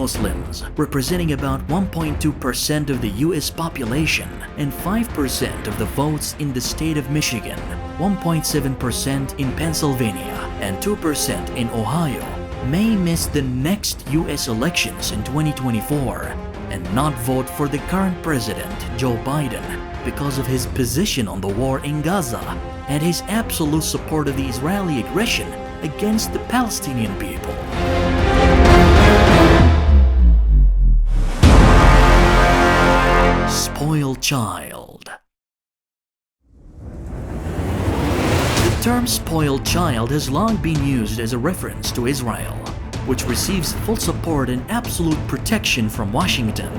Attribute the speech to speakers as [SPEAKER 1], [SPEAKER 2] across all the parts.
[SPEAKER 1] Muslims, representing about 1.2% of the US population and 5% of the votes in the state of Michigan, 1.7% in Pennsylvania, and 2% in Ohio, may miss the next US elections in 2024 and not vote for the current president, Joe Biden, because of his position on the war in Gaza and his absolute support of the Israeli aggression against the Palestinian people. Spoiled child. The term spoiled child has long been used as a reference to Israel, which receives full support and absolute protection from Washington.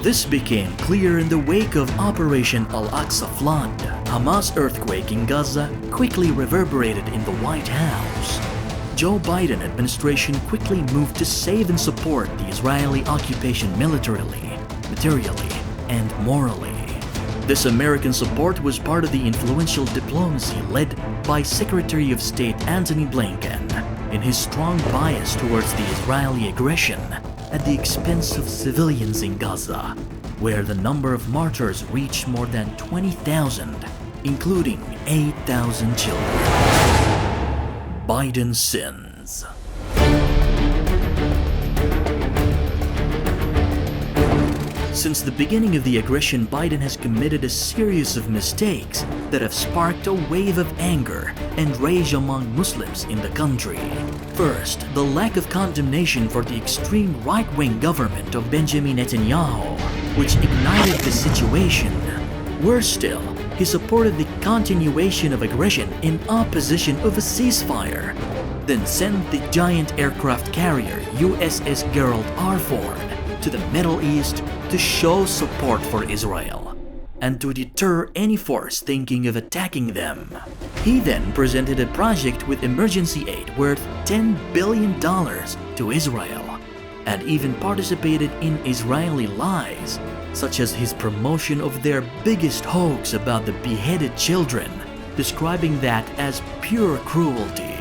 [SPEAKER 1] This became clear in the wake of Operation Al-Aqsa flood. Hamas earthquake in Gaza quickly reverberated in the White House. Joe Biden administration quickly moved to save and support the Israeli occupation militarily, materially, and morally. This American support was part of the influential diplomacy led by Secretary of State Antony Blinken in his strong bias towards the Israeli aggression at the expense of civilians in Gaza, where the number of martyrs reached more than 20,000, including 8,000 children. Biden's sins. Since the beginning of the aggression, Biden has committed a series of mistakes that have sparked a wave of anger and rage among Muslims in the country. First, the lack of condemnation for the extreme right-wing government of Benjamin Netanyahu, which ignited the situation. Worse still, he supported the continuation of aggression in opposition of a ceasefire, then sent the giant aircraft carrier USS Gerald R. Ford to the Middle East to show support for Israel and to deter any force thinking of attacking them. He then presented a project with emergency aid worth $10 billion to Israel and even participated in Israeli lies, such as his promotion of their biggest hoax about the beheaded children, describing that as pure cruelty.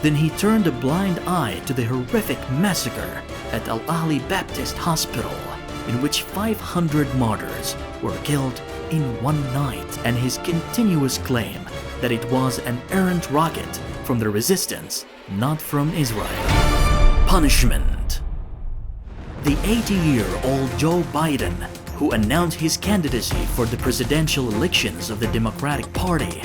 [SPEAKER 1] Then he turned a blind eye to the horrific massacre at Al-Ahli Baptist Hospital, in which 500 martyrs were killed in one night, and his continuous claim that it was an errant rocket from the resistance, not from Israel. Punishment. The 80-year-old Joe Biden, who announced his candidacy for the presidential elections of the Democratic Party,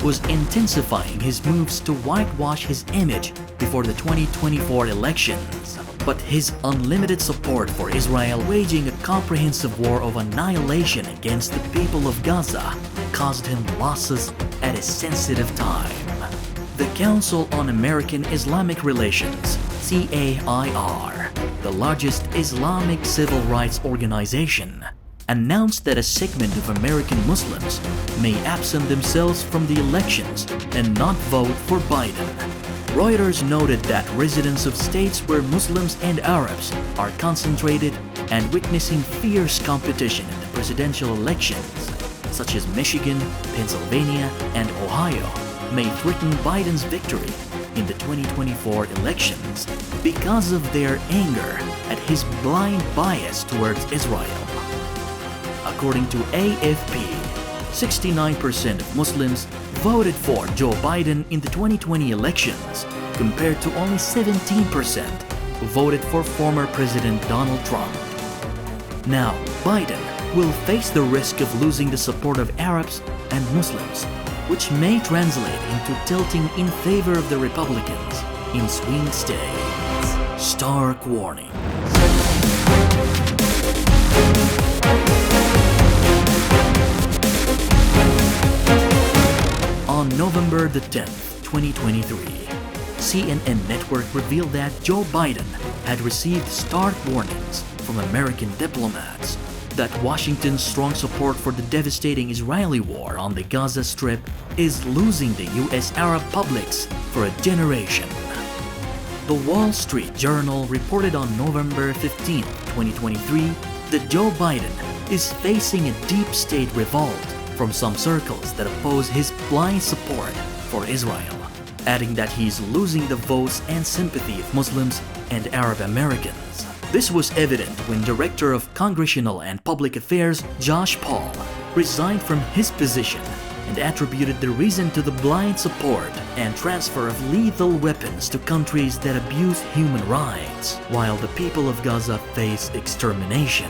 [SPEAKER 1] was intensifying his moves to whitewash his image before the 2024 elections. But his unlimited support for Israel waging a comprehensive war of annihilation against the people of Gaza caused him losses at a sensitive time. The Council on American Islamic Relations, CAIR, the largest Islamic civil rights organization, announced that a segment of American Muslims may absent themselves from the elections and not vote for Biden. Reuters noted that residents of states where Muslims and Arabs are concentrated and witnessing fierce competition in the presidential elections, such as Michigan, Pennsylvania, and Ohio, may threaten Biden's victory in the 2024 elections because of their anger at his blind bias towards Israel. According to AFP, 69% of Muslims voted for Joe Biden in the 2020 elections, compared to only 17% who voted for former President Donald Trump. Now, Biden will face the risk of losing the support of Arabs and Muslims, which may translate into tilting in favor of the Republicans in swing states. Stark warning. On November the 10th, 2023, CNN network revealed that Joe Biden had received stark warnings from American diplomats that Washington's strong support for the devastating Israeli war on the Gaza Strip is losing the US Arab publics for a generation. The Wall Street Journal reported on November 15, 2023, that Joe Biden is facing a deep state revolt from some circles that oppose his blind support for Israel, adding that he is losing the votes and sympathy of Muslims and Arab Americans. This was evident when Director of Congressional and Public Affairs Josh Paul resigned from his position and attributed the reason to the blind support and transfer of lethal weapons to countries that abuse human rights, while the people of Gaza face extermination.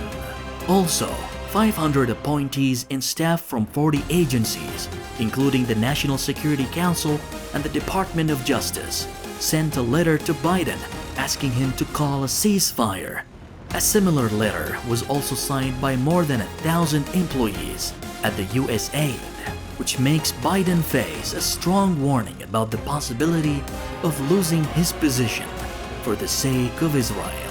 [SPEAKER 1] Also, 500 appointees and staff from 40 agencies, including the National Security Council and the Department of Justice, sent a letter to Biden asking him to call a ceasefire. A similar letter was also signed by more than 1,000 employees at the USAID, which makes Biden face a strong warning about the possibility of losing his position for the sake of Israel.